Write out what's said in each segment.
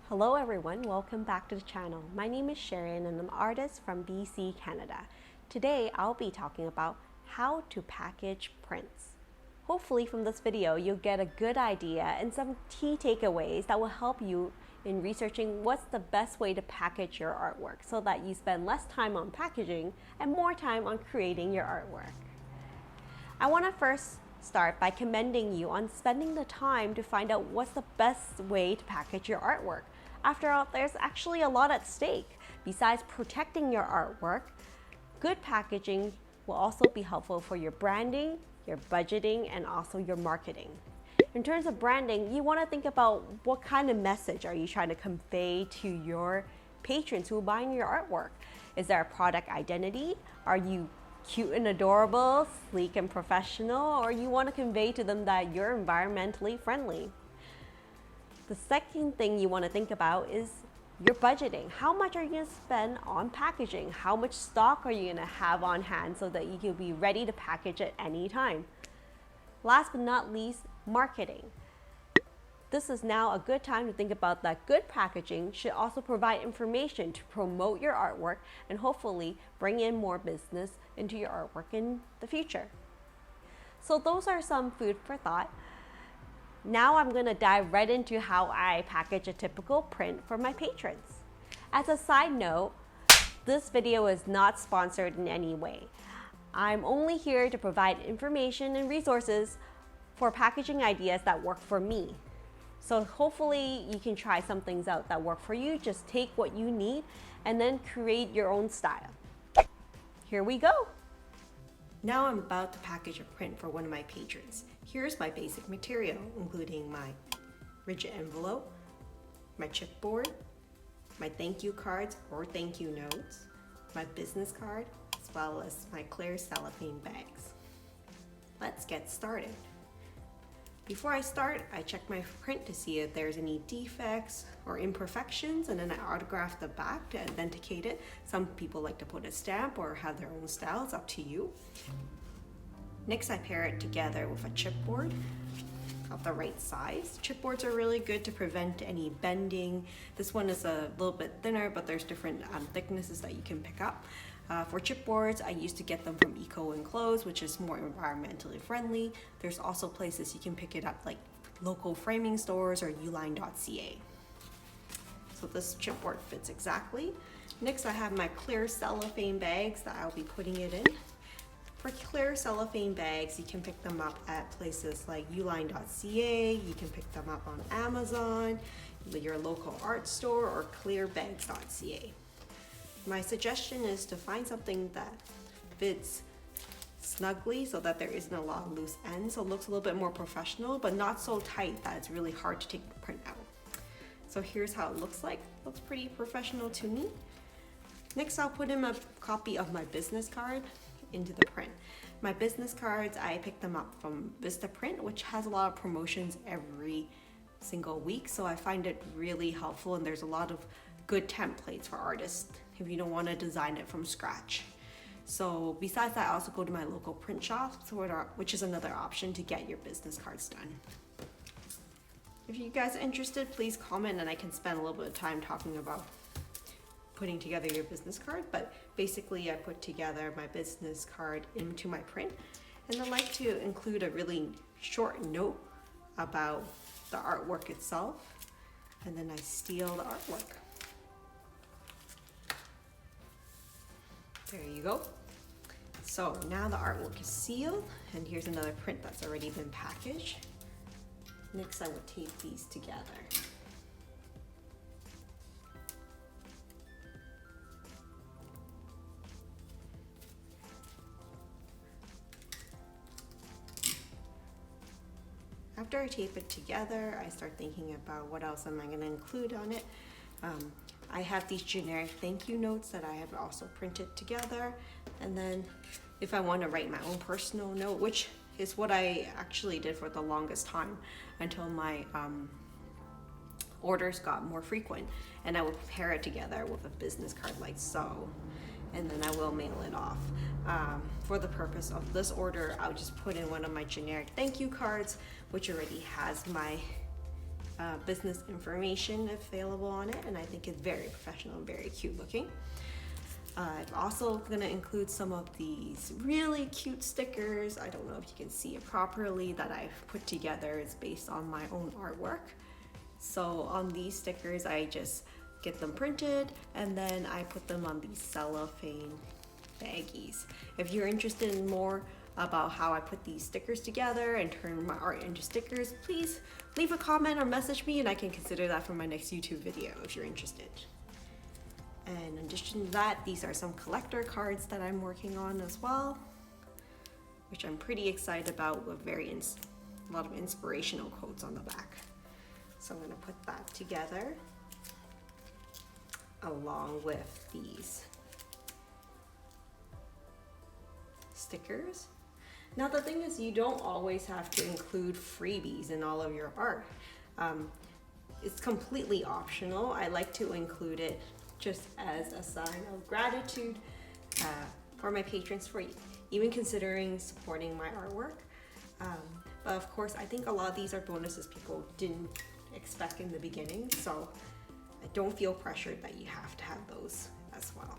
Hello everyone, welcome back to the channel. My name is Sharon and I'm an artist from BC, Canada. Today I'll be talking about how to package prints. Hopefully from this video you'll get a good idea and some key takeaways that will help you in researching what's the best way to package your artwork so that you spend less time on packaging and more time on creating your artwork. I want to first start by commending you on spending the time to find out what's the best way to package your artwork. After all, there's actually a lot at stake. Besides protecting your artwork, good packaging will also be helpful for your branding, your budgeting, and also your marketing. In terms of branding, you want to think about what kind of message are you trying to convey to your patrons who are buying your artwork. Is there a product identity? Are you cute and adorable, sleek and professional, or you want to convey to them that you're environmentally friendly? The second thing you want to think about is your budgeting. How much are you going to spend on packaging? How much stock are you going to have on hand so that you can be ready to package at any time? Last but not least, marketing. This is now a good time to think about that good packaging should also provide information to promote your artwork and hopefully bring in more business into your artwork in the future. So those are some food for thought. Now I'm going to dive right into how I package a typical print for my patrons. As a side note, this video is not sponsored in any way. I'm only here to provide information and resources for packaging ideas that work for me. So hopefully you can try some things out that work for you. Just take what you need and then create your own style. Here we go. Now I'm about to package a print for one of my patrons. Here's my basic material, including my rigid envelope, my chipboard, my thank you cards or thank you notes, my business card, as well as my clear cellophane bags. Let's get started. Before I start, I check my print to see if there's any defects or imperfections, and then I autograph the back to authenticate it. Some people like to put a stamp or have their own style, it's up to you. Next, I pair it together with a chipboard of the right size. Chipboards are really good to prevent any bending. This one is a little bit thinner, but there's different thicknesses that you can pick up. For chipboards, I used to get them from Eco Enclosed, which is more environmentally friendly. There's also places you can pick it up like local framing stores or uline.ca. So this chipboard fits exactly. Next, I have my clear cellophane bags that I'll be putting it in. For clear cellophane bags, you can pick them up at places like uline.ca, you can pick them up on Amazon, your local art store, or clearbags.ca. My suggestion is to find something that fits snugly so that there isn't a lot of loose ends, so it looks a little bit more professional, but not so tight that it's really hard to take the print out. So here's how it looks like. Looks pretty professional to me. Next, I'll put in a copy of my business card into the print. My business cards, I picked them up from Vistaprint, which has a lot of promotions every single week, so I find it really helpful, and there's a lot of good templates for artists if you don't want to design it from scratch. So besides that, I also go to my local print shops, which is another option to get your business cards done. If you guys are interested, please comment and I can spend a little bit of time talking about putting together your business card. But basically I put together my business card into my print, and I like to include a really short note about the artwork itself, and then I seal the artwork. There you go. So now the artwork is sealed, and here's another print that's already been packaged. Next, I will tape these together. After I tape it together, I start thinking about what else am I going to include on it. I have these generic thank you notes that I have also printed together, and then if I want to write my own personal note, which is what I actually did for the longest time until my orders got more frequent, and I would pair it together with a business card like so, and then I will mail it off. For the purpose of this order, I'll just put in one of my generic thank you cards, which already has my business information available on it, and I think it's very professional and very cute looking. I'm also going to include some of these really cute stickers. I don't know if you can see it properly that I've put together. It's based on my own artwork. So on these stickers, I just get them printed and then I put them on these cellophane baggies. If you're interested in more about how I put these stickers together and turn my art into stickers, please leave a comment or message me and I can consider that for my next YouTube video if you're interested. And in addition to that, these are some collector cards that I'm working on as well, which I'm pretty excited about, with a lot of inspirational quotes on the back. So I'm going to put that together along with these stickers. Now the thing is, you don't always have to include freebies in all of your art. It's completely optional. I like to include it just as a sign of gratitude for my patrons for even considering supporting my artwork. But of course, I think a lot of these are bonuses people didn't expect in the beginning, so I don't feel pressured that you have to have those as well.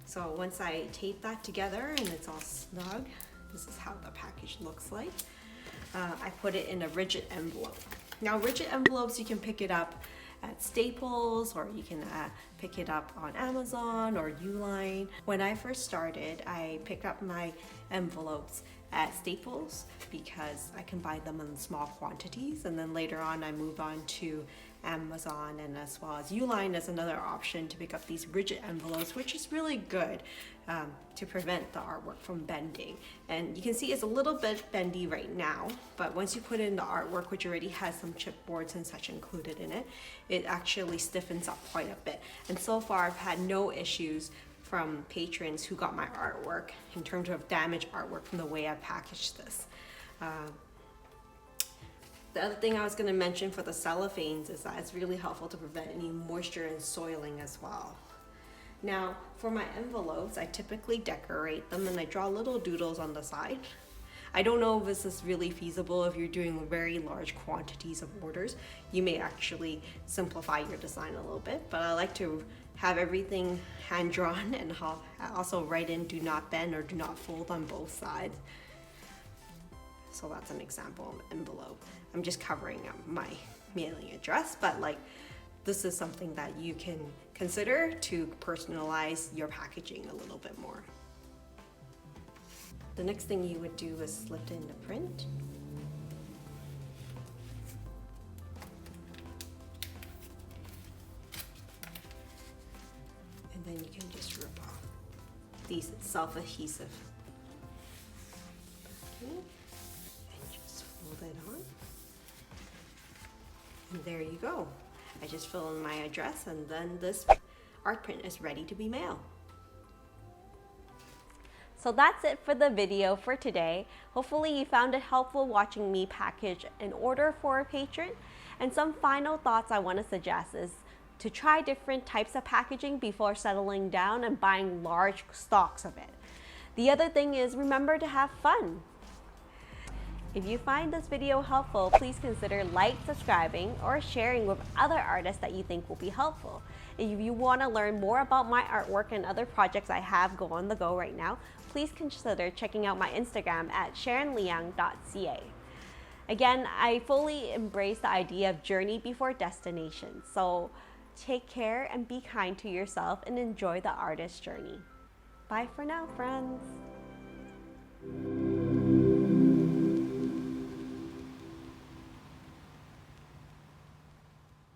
So once I tape that together and it's all snug, this is how the package looks like. I put it in a rigid envelope. Now rigid envelopes, you can pick it up at Staples, or you can pick it up on Amazon or Uline. When I first started, I picked up my envelopes at Staples because I can buy them in small quantities, and then later on I moved on to Amazon, and as well as Uline as another option to pick up these rigid envelopes, which is really good to prevent the artwork from bending. And you can see it's a little bit bendy right now, but once you put in the artwork, which already has some chipboards and such included in it, it actually stiffens up quite a bit. And so far I've had no issues from patrons who got my artwork in terms of damaged artwork from the way I packaged this. The other thing I was going to mention for the cellophanes is that it's really helpful to prevent any moisture and soiling as well. Now, for my envelopes, I typically decorate them and I draw little doodles on the side. I don't know if this is really feasible if you're doing very large quantities of orders. You may actually simplify your design a little bit, but I like to have everything hand-drawn, and I'll also write in "do not bend" or "do not fold" on both sides. So that's an example of an envelope. I'm just covering up my mailing address, but like, this is something that you can consider to personalize your packaging a little bit more. The next thing you would do is slip in the print. And then you can just rip off these self-adhesive. Okay. And just fold it on. And there you go. I just fill in my address and then this art print is ready to be mailed. So that's it for the video for today. Hopefully you found it helpful watching me package an order for a patron. And some final thoughts I want to suggest is to try different types of packaging before settling down and buying large stocks of it. The other thing is, remember to have fun. If you find this video helpful, please consider subscribing, or sharing with other artists that you think will be helpful. If you want to learn more about my artwork and other projects I have on the go right now, please consider checking out my Instagram at sharonliang.ca. Again, I fully embrace the idea of journey before destination. So take care and be kind to yourself and enjoy the artist journey. Bye for now, friends.